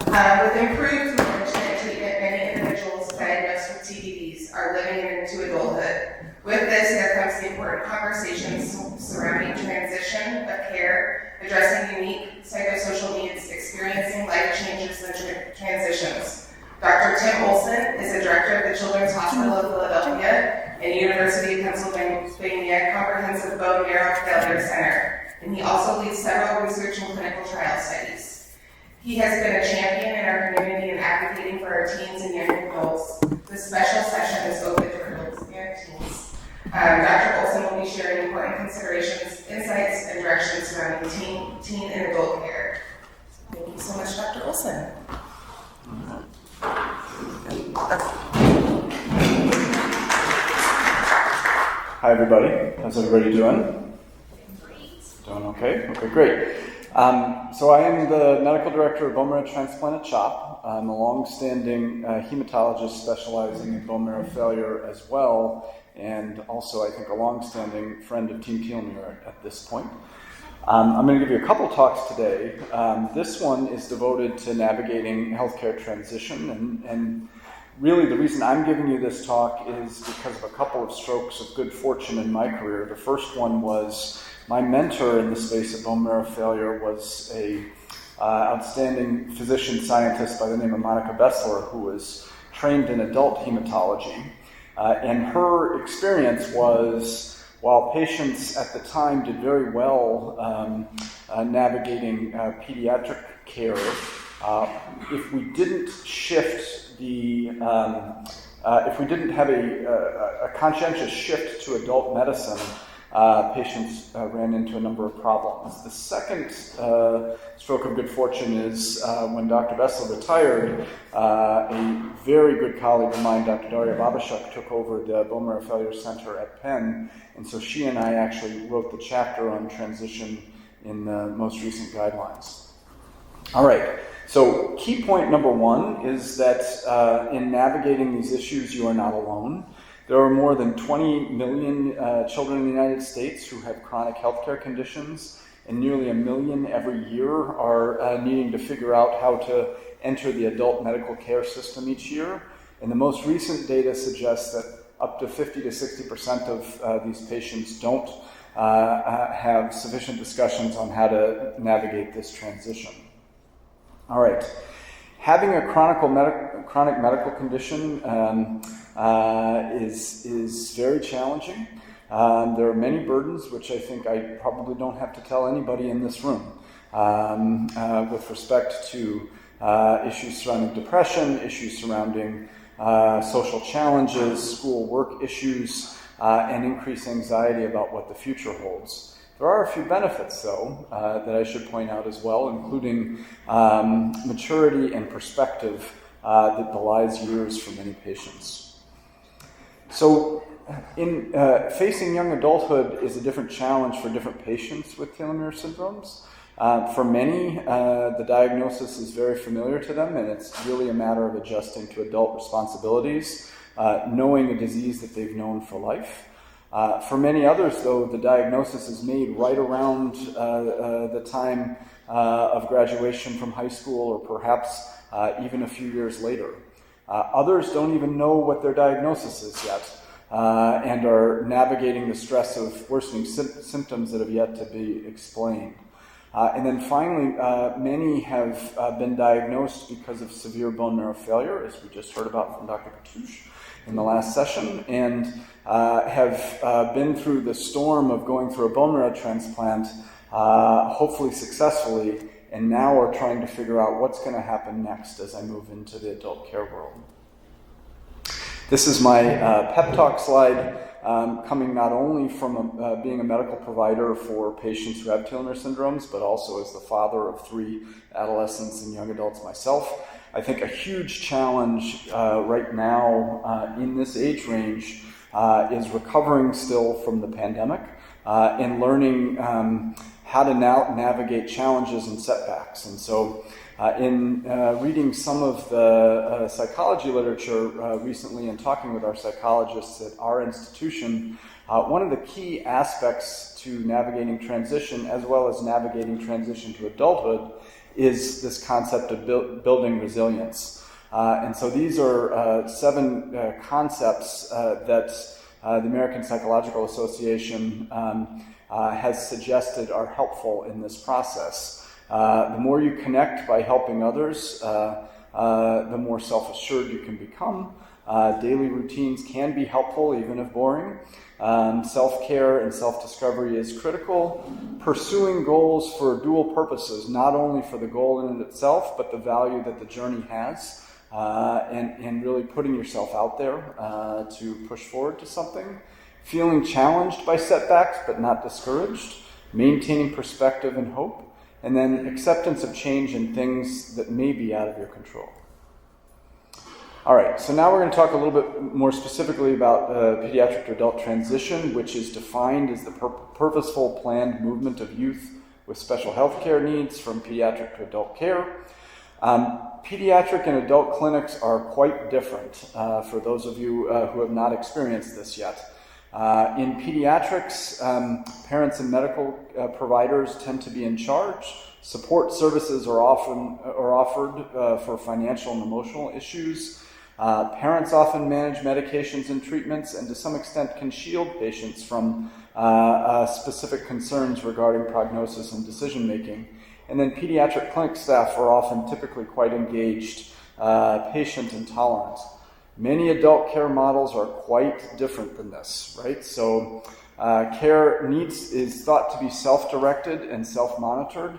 With improved management treatment, many individuals diagnosed with TBDs are living into adulthood. With this, there comes the important conversations surrounding transition of care, addressing unique psychosocial needs, experiencing life changes and transitions. Dr. Tim Olson is the director of the Children's Hospital of Philadelphia and University of Pennsylvania Comprehensive Bone Marrow Failure Center, and he also leads several research and clinical trial studies. He has been a champion in our community in advocating for our teens and young adults. This special session is open for adults and teens. Dr. Olson will be sharing important considerations, insights, and directions surrounding teen and adult care. Thank you so much, Dr. Olson. Hi, everybody. How's everybody doing? Doing okay? Okay, great. So I am the medical director of bone marrow transplant at CHOP. I'm a long-standing hematologist specializing in bone marrow failure as well, and also I think a long-standing friend of Team Telomere at this point. I'm going to give you a couple talks today. This one is devoted to navigating healthcare transition, and really the reason I'm giving you this talk is because of a couple of strokes of good fortune in my career. The first one was my mentor in the space of bone marrow failure was a outstanding physician scientist by the name of Monica Bessler, who was trained in adult hematology. And her experience was, while patients at the time did very well navigating pediatric care, if we didn't shift if we didn't have a conscientious shift to adult medicine, patients ran into a number of problems. The second stroke of good fortune is when Dr. Bessel retired, a very good colleague of mine, Dr. Daria Babashuk, took over the Bone Marrow Failure Center at Penn, and so she and I actually wrote the chapter on transition in the most recent guidelines. All right, so key point number one is that in navigating these issues, you are not alone. There are more than 20 million children in the United States who have chronic healthcare conditions, and nearly 1 million every year are needing to figure out how to enter the adult medical care system each year. And the most recent data suggests that up to 50 to 60% of these patients don't have sufficient discussions on how to navigate this transition. All right. Having a chronic medical condition is very challenging. There are many burdens, which I think I probably don't have to tell anybody in this room, with respect to issues surrounding depression, issues surrounding social challenges, school work issues, and increased anxiety about what the future holds. There are a few benefits, though, that I should point out as well, including maturity and perspective that belies years for many patients. So, in facing young adulthood is a different challenge for different patients with telomere syndromes. For many, the diagnosis is very familiar to them, and it's really a matter of adjusting to adult responsibilities, knowing a disease that they've known for life. For many others, though, the diagnosis is made right around the time of graduation from high school, or perhaps even a few years later. Others don't even know what their diagnosis is yet, and are navigating the stress of worsening symptoms that have yet to be explained. And then finally, many have been diagnosed because of severe bone marrow failure, as we just heard about from Dr. Patouche in the last session, and have been through the storm of going through a bone marrow transplant, hopefully successfully, and now are trying to figure out what's going to happen next as I move into the adult care world. This is my pep talk slide, coming not only from being a medical provider for patients who have telomere syndromes, but also as the father of 3 adolescents and young adults myself. I think a huge challenge right now in this age range is recovering still from the pandemic and learning how to now navigate challenges and setbacks. And so in reading some of the psychology literature recently and talking with our psychologists at our institution, one of the key aspects to navigating transition, as well as navigating transition to adulthood, is this concept of building resilience. And so these are 7 concepts that the American Psychological Association has suggested are helpful in this process. The more you connect by helping others, the more self-assured you can become. Daily routines can be helpful, even if boring. Self-care and self-discovery is critical. Pursuing goals for dual purposes, not only for the goal in it itself, but the value that the journey has, and really putting yourself out there to push forward to something. Feeling challenged by setbacks, but not discouraged. Maintaining perspective and hope. And then acceptance of change and things that may be out of your control. All right, so now we're going to talk a little bit more specifically about pediatric to adult transition, which is defined as the purposeful planned movement of youth with special health care needs from pediatric to adult care. Pediatric and adult clinics are quite different for those of you who have not experienced this yet. In pediatrics, parents and medical providers tend to be in charge. Support services are offered for financial and emotional issues. Parents often manage medications and treatments, and to some extent can shield patients from specific concerns regarding prognosis and decision making. And then pediatric clinic staff are often typically quite engaged, patient and tolerant. Many adult care models are quite different than this, right? So care is thought to be self-directed and self-monitored.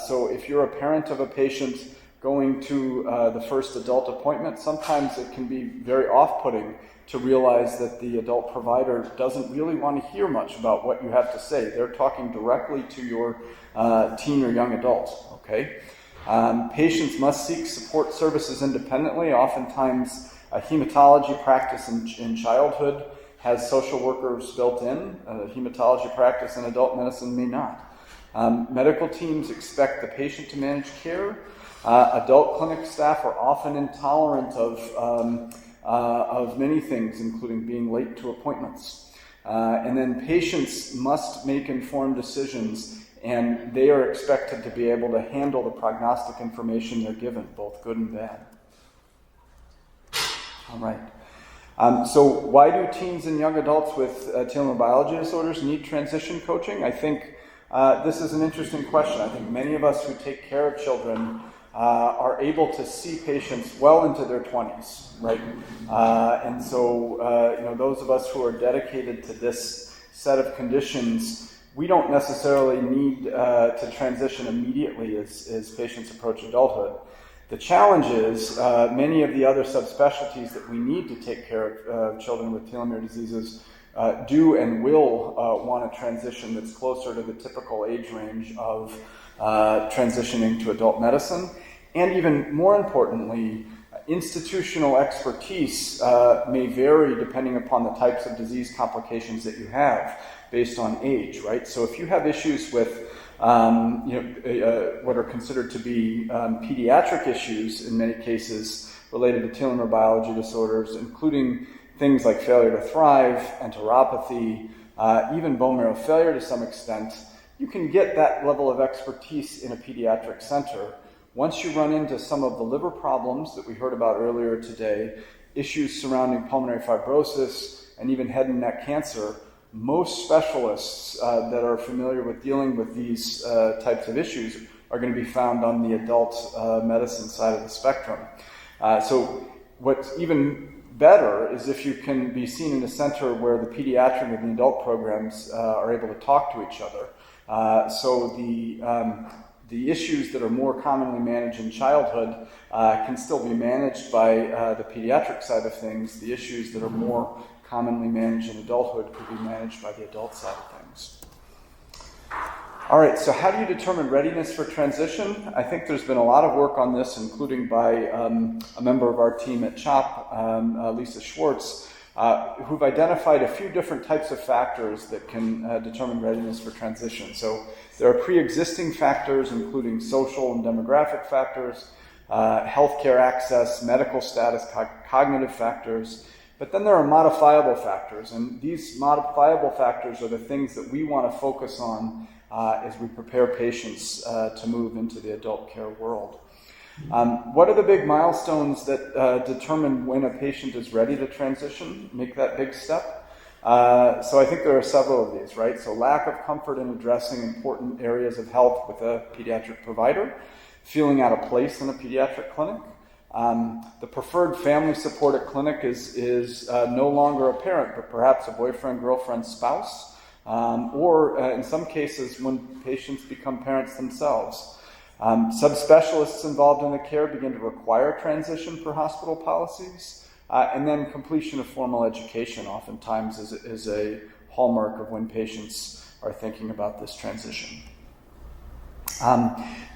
So if you're a parent of a patient going to the first adult appointment, sometimes it can be very off-putting to realize that the adult provider doesn't really want to hear much about what you have to say. They're talking directly to your teen or young adult, okay? Patients must seek support services independently. Oftentimes, a hematology practice in childhood has social workers built in. A hematology practice in adult medicine may not. Medical teams expect the patient to manage care. Adult clinic staff are often intolerant of many things, including being late to appointments. And then patients must make informed decisions, and they are expected to be able to handle the prognostic information they're given, both good and bad. All right. So why do teens and young adults with telomere biology disorders need transition coaching? I think this is an interesting question. I think many of us who take care of children are able to see patients well into their 20s, right? And so, those of us who are dedicated to this set of conditions, we don't necessarily need to transition immediately as patients approach adulthood. The challenge is many of the other subspecialties that we need to take care of children with telomere diseases do and will want a transition that's closer to the typical age range of transitioning to adult medicine. And even more importantly, institutional expertise may vary depending upon the types of disease complications that you have based on age, right? So if you have issues with what are considered to be pediatric issues in many cases related to telomere biology disorders, including things like failure to thrive, enteropathy, even bone marrow failure to some extent, you can get that level of expertise in a pediatric center. Once you run into some of the liver problems that we heard about earlier today, issues surrounding pulmonary fibrosis, and even head and neck cancer, most specialists that are familiar with dealing with these types of issues are going to be found on the adult medicine side of the spectrum. So what's even better is if you can be seen in a center where the pediatric and the adult programs are able to talk to each other. So the issues that are more commonly managed in childhood can still be managed by the pediatric side of things. The issues that are more commonly managed in adulthood could be managed by the adult side of things. All right, so how do you determine readiness for transition? I think there's been a lot of work on this, including by a member of our team at CHOP, Lisa Schwartz, who've identified a few different types of factors that can determine readiness for transition. So there are pre-existing factors, including social and demographic factors, healthcare access, medical status, cognitive factors. But then there are modifiable factors, and these modifiable factors are the things that we want to focus on as we prepare patients to move into the adult care world. What are the big milestones that determine when a patient is ready to transition, make that big step? So I think there are several of these, right? So lack of comfort in addressing important areas of health with a pediatric provider, feeling out of place in a pediatric clinic. The preferred family support at clinic is no longer a parent, but perhaps a boyfriend, girlfriend, spouse, or in some cases when patients become parents themselves. Subspecialists involved in the care begin to require transition per hospital policies, and then completion of formal education oftentimes is a hallmark of when patients are thinking about this transition.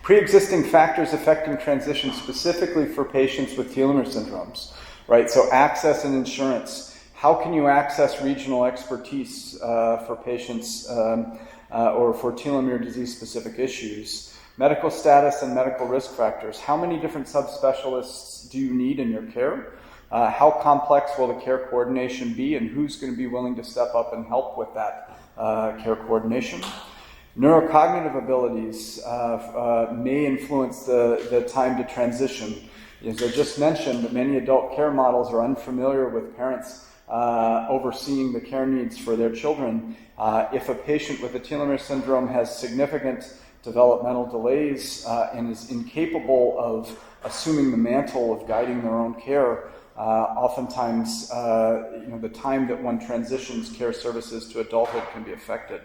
Pre-existing factors affecting transition specifically for patients with telomere syndromes, right? So access and insurance. How can you access regional expertise for patients or for telomere disease-specific issues? Medical status and medical risk factors. How many different subspecialists do you need in your care? How complex will the care coordination be, and who's going to be willing to step up and help with that care coordination? Neurocognitive abilities may influence the time to transition. As I just mentioned, many adult care models are unfamiliar with parents overseeing the care needs for their children. If a patient with a telomere syndrome has significant developmental delays and is incapable of assuming the mantle of guiding their own care, oftentimes the time that one transitions care services to adulthood can be affected.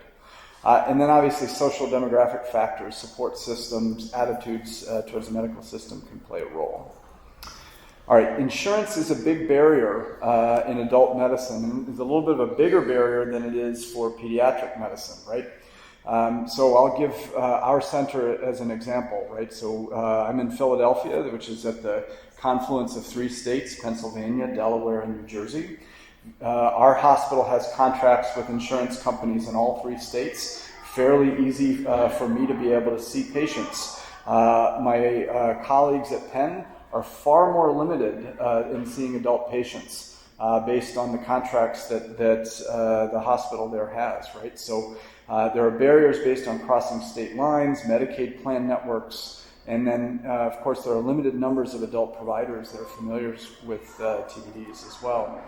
And then obviously social demographic factors, support systems, attitudes towards the medical system can play a role. All right, insurance is a big barrier in adult medicine, and is a little bit of a bigger barrier than it is for pediatric medicine, right? So I'll give our center as an example, right? So I'm in Philadelphia, which is at the confluence of 3 states, Pennsylvania, Delaware, and New Jersey. Our hospital has contracts with insurance companies in all 3 states. Fairly easy for me to be able to see patients. My colleagues at Penn are far more limited in seeing adult patients based on the contracts that the hospital there has, right? So there are barriers based on crossing state lines, Medicaid plan networks, and then, of course, there are limited numbers of adult providers that are familiar with TBDs as well.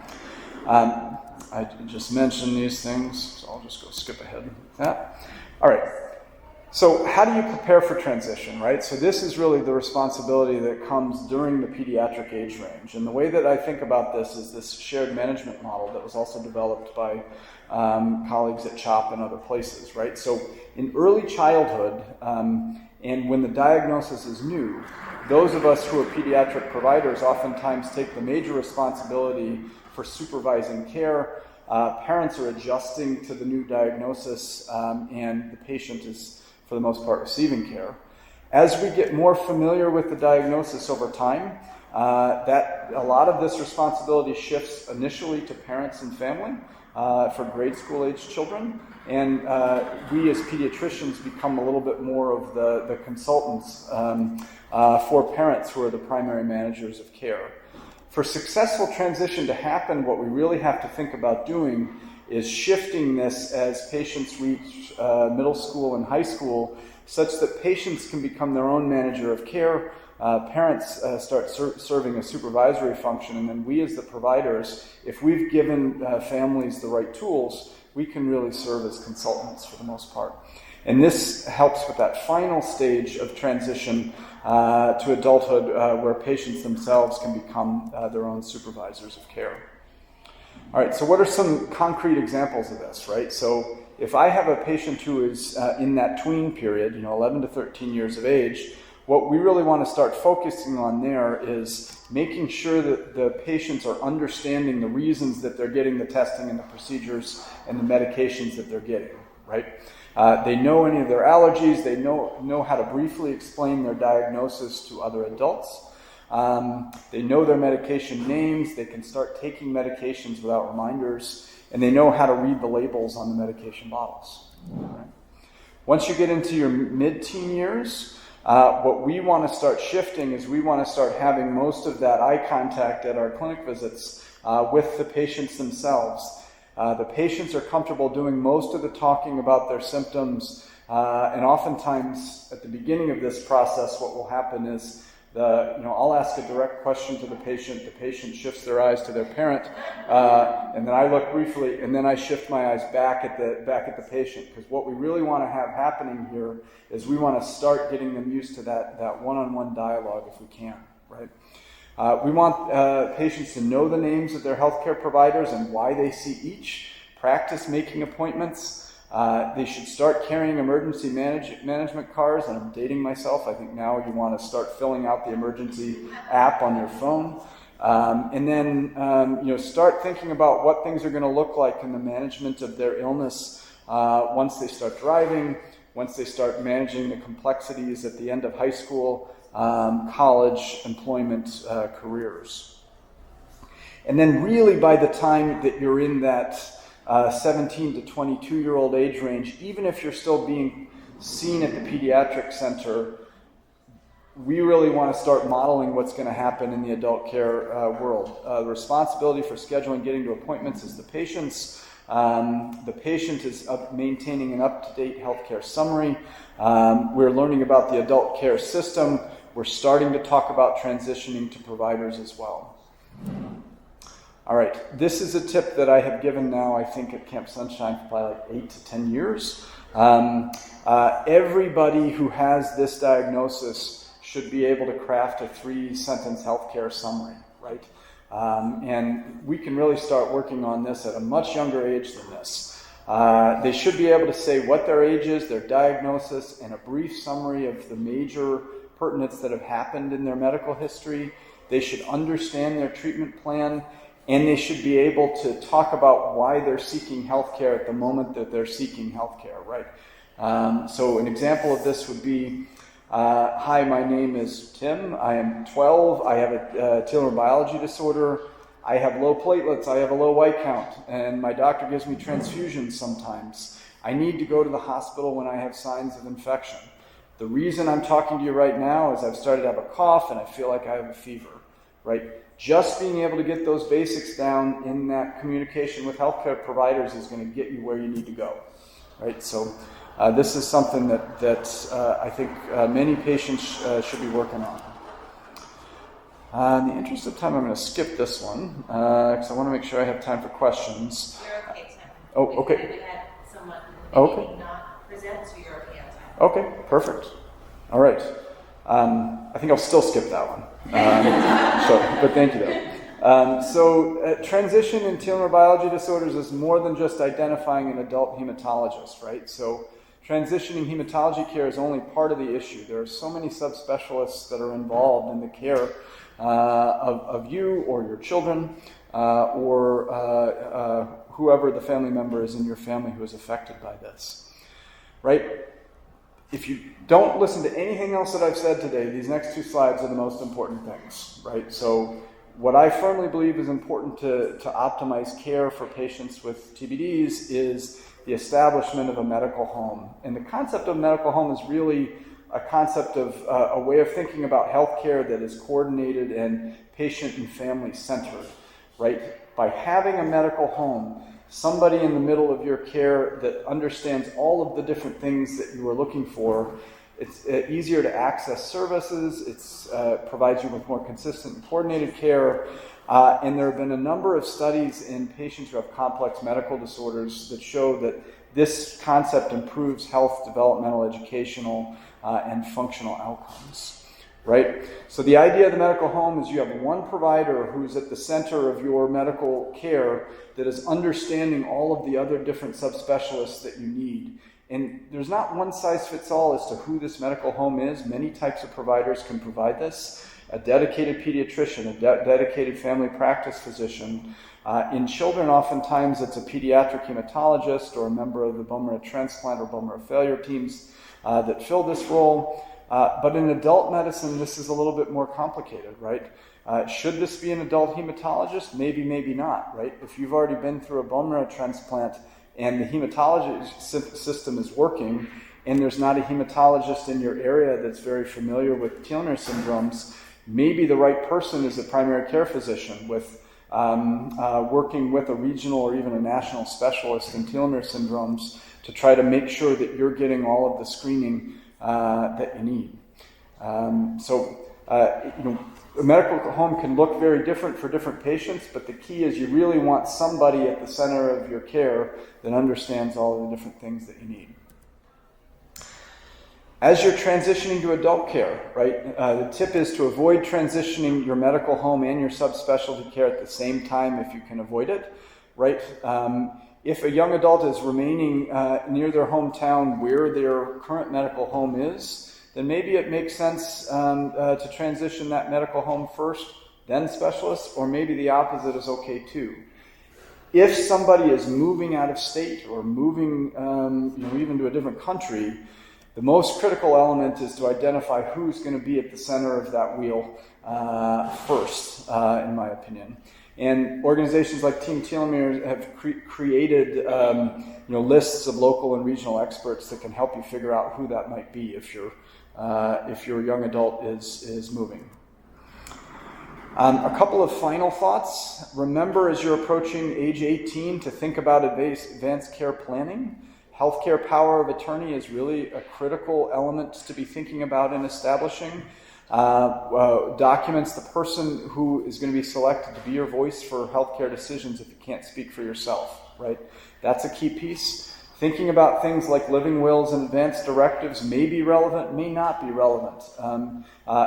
I just mentioned these things, so I'll just go skip ahead with that. All right. So how do you prepare for transition, right? So this is really the responsibility that comes during the pediatric age range. And the way that I think about this is this shared management model that was also developed by colleagues at CHOP and other places, right? So in early childhood, and when the diagnosis is new, those of us who are pediatric providers oftentimes take the major responsibility for supervising care. Parents are adjusting to the new diagnosis, and the patient is, for the most part, receiving care. As we get more familiar with the diagnosis over time, that a lot of this responsibility shifts initially to parents and family for grade school age children, and we as pediatricians become a little bit more of the consultants for parents who are the primary managers of care. For successful transition to happen, what we really have to think about doing is shifting this as patients reach middle school and high school, such that patients can become their own manager of care, parents start serving a supervisory function, and then we as the providers, if we've given families the right tools, we can really serve as consultants for the most part. And this helps with that final stage of transition to adulthood where patients themselves can become their own supervisors of care. All right, so what are some concrete examples of this, right? So if I have a patient who is in that tween period, 11 to 13 years of age, what we really want to start focusing on there is making sure that the patients are understanding the reasons that they're getting the testing and the procedures and the medications that they're getting, right? They know any of their allergies. They know how to briefly explain their diagnosis to other adults. They know their medication names. They can start taking medications without reminders. And they know how to read the labels on the medication bottles. Right? Once you get into your mid-teen years, what we want to start shifting is we want to start having most of that eye contact at our clinic visits with the patients themselves. The patients are comfortable doing most of the talking about their symptoms And oftentimes, at the beginning of this process, what will happen is I'll ask a direct question to the patient shifts their eyes to their parent, and then I look briefly, and then I shift my eyes back at the patient, because what we really want to have happening here is we want to start getting them used to that one-on-one dialogue if we can, right? We want patients to know the names of their healthcare providers and why they see each, practice making appointments. They should start carrying emergency management cards, and I'm dating myself. I think now you want to start filling out the emergency app on your phone. And then start thinking about what things are going to look like in the management of their illness once they start driving, once they start managing the complexities at the end of high school, college, employment, careers. And then really by the time that you're in that 17 to 22-year-old age range, even if you're still being seen at the pediatric center, we really want to start modeling what's going to happen in the adult care world. The responsibility for scheduling, getting to appointments is the patient's. The patient is maintaining an up-to-date healthcare summary. We're learning about the adult care system. We're starting to talk about transitioning to providers as well. All right, this is a tip that I have given now, I think, at Camp Sunshine for probably like 8 to 10 years. Everybody who has this diagnosis should be able to craft a 3-sentence healthcare summary, right? And we can really start working on this at a much younger age than this. They should be able to say what their age is, their diagnosis, and a brief summary of the major pertinents that have happened in their medical history. They should understand their treatment plan, and they should be able to talk about why they're seeking healthcare at the moment that they're seeking healthcare, right? So an example of this would be, hi, my name is Tim. I am 12. I have a telomere biology disorder. I have low platelets. I have a low white count, and my doctor gives me transfusions sometimes. I need to go to the hospital when I have signs of infection. The reason I'm talking to you right now is I've started to have a cough and I feel like I have a fever, right? Just being able to get those basics down in that communication with healthcare providers is going to get you where you need to go, right? So this is something that I think many patients should be working on. In the interest of time, I'm going to skip this one because I want to make sure I have time for questions. You're okay, Tim. Oh, okay. We had someone Okay. not present, so you're okay on time. Okay, perfect. All right. I think I'll still skip that one. But thank you, though. Transition in telomere biology disorders is more than just identifying an adult hematologist, right? So transitioning hematology care is only part of the issue. There are so many subspecialists that are involved in the care of you or your children or whoever the family member is in your family who is affected by this, right? If you don't listen to anything else that I've said today, these next 2 slides are the most important things, right? So what I firmly believe is important to optimize care for patients with TBDs is the establishment of a medical home. And the concept of medical home is really a concept of a way of thinking about healthcare that is coordinated and patient and family centered, right? By having a medical home, somebody in the middle of your care that understands all of the different things that you are looking for, it's easier to access services, it provides you with more consistent and coordinated care, and there have been a number of studies in patients who have complex medical disorders that show that this concept improves health, developmental, educational, and functional outcomes, right? So the idea of the medical home is you have one provider who's at the center of your medical care that is understanding all of the other different subspecialists that you need. And there's not one size fits all as to who this medical home is. Many types of providers can provide this. A dedicated pediatrician, a dedicated family practice physician. In children, oftentimes it's a pediatric hematologist or a member of the bone marrow transplant or bone marrow failure teams that fill this role. But in adult medicine, this is a little bit more complicated, right? Should this be an adult hematologist? Maybe, maybe not, right? If you've already been through a bone marrow transplant and the hematology system is working, and there's not a hematologist in your area that's very familiar with telomere syndromes, maybe the right person is a primary care physician with working with a regional or even a national specialist in telomere syndromes to try to make sure that you're getting all of the screening that you need. A medical home can look very different for different patients, but the key is you really want somebody at the center of your care that understands all of the different things that you need. As you're transitioning to adult care, right, the tip is to avoid transitioning your medical home and your subspecialty care at the same time if you can avoid it, right? If a young adult is remaining near their hometown where their current medical home is, then maybe it makes sense to transition that medical home first, then specialist, or maybe the opposite is okay too. If somebody is moving out of state or moving even to a different country, the most critical element is to identify who's going to be at the center of that wheel first, in my opinion. And organizations like Team Telomere have created lists of local and regional experts that can help you figure out who that might be if your young adult is moving. A couple of final thoughts. Remember, as you're approaching age 18, to think about advanced care planning. Healthcare power of attorney is really a critical element to be thinking about and establishing. Documents the person who is going to be selected to be your voice for healthcare decisions if you can't speak for yourself, right? That's a key piece. Thinking about things like living wills and advance directives may be relevant, may not be relevant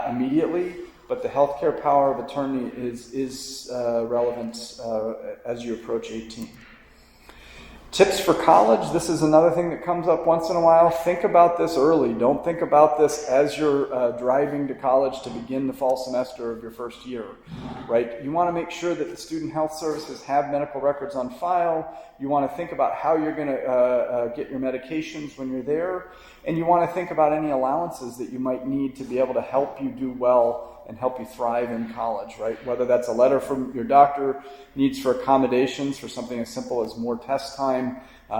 immediately, but the healthcare power of attorney is relevant as you approach 18. Tips for college. This is another thing that comes up once in a while. Think about this early. Don't think about this as you're driving to college to begin the fall semester of your first year, right? You want to make sure that the student health services have medical records on file. You want to think about how you're going to get your medications when you're there. And you want to think about any allowances that you might need to be able to help you do well and help you thrive in college, right? Whether that's a letter from your doctor, needs for accommodations for something as simple as more test time,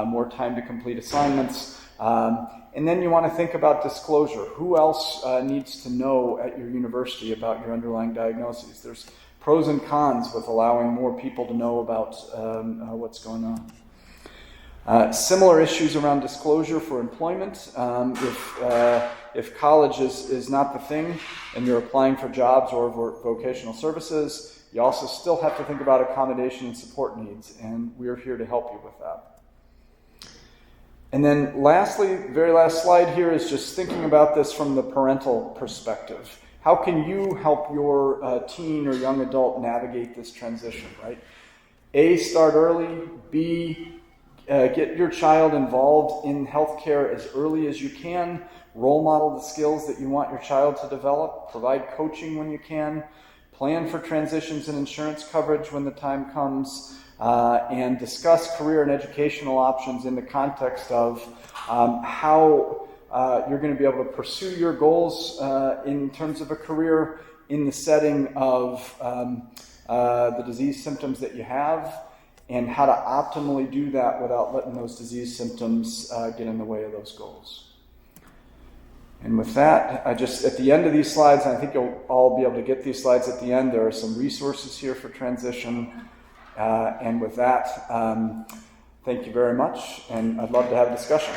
more time to complete assignments. And then you want to think about disclosure. Who else needs to know at your university about your underlying diagnoses? There's pros and cons with allowing more people to know about what's going on. Similar issues around disclosure for employment. If college is not the thing and you're applying for jobs or vocational services, you also still have to think about accommodation and support needs, and we're here to help you with that. And then lastly, very last slide here is just thinking about this from the parental perspective. How can you help your teen or young adult navigate this transition, right? A, start early. B, get your child involved in healthcare as early as you can. Role model the skills that you want your child to develop. Provide coaching when you can. Plan for transitions and insurance coverage when the time comes. And discuss career and educational options in the context of how you're going to be able to pursue your goals in terms of a career in the setting of the disease symptoms that you have, and how to optimally do that without letting those disease symptoms get in the way of those goals. And with that, at the end of these slides, and I think you'll all be able to get these slides at the end, there are some resources here for transition. And with that, thank you very much, and I'd love to have a discussion.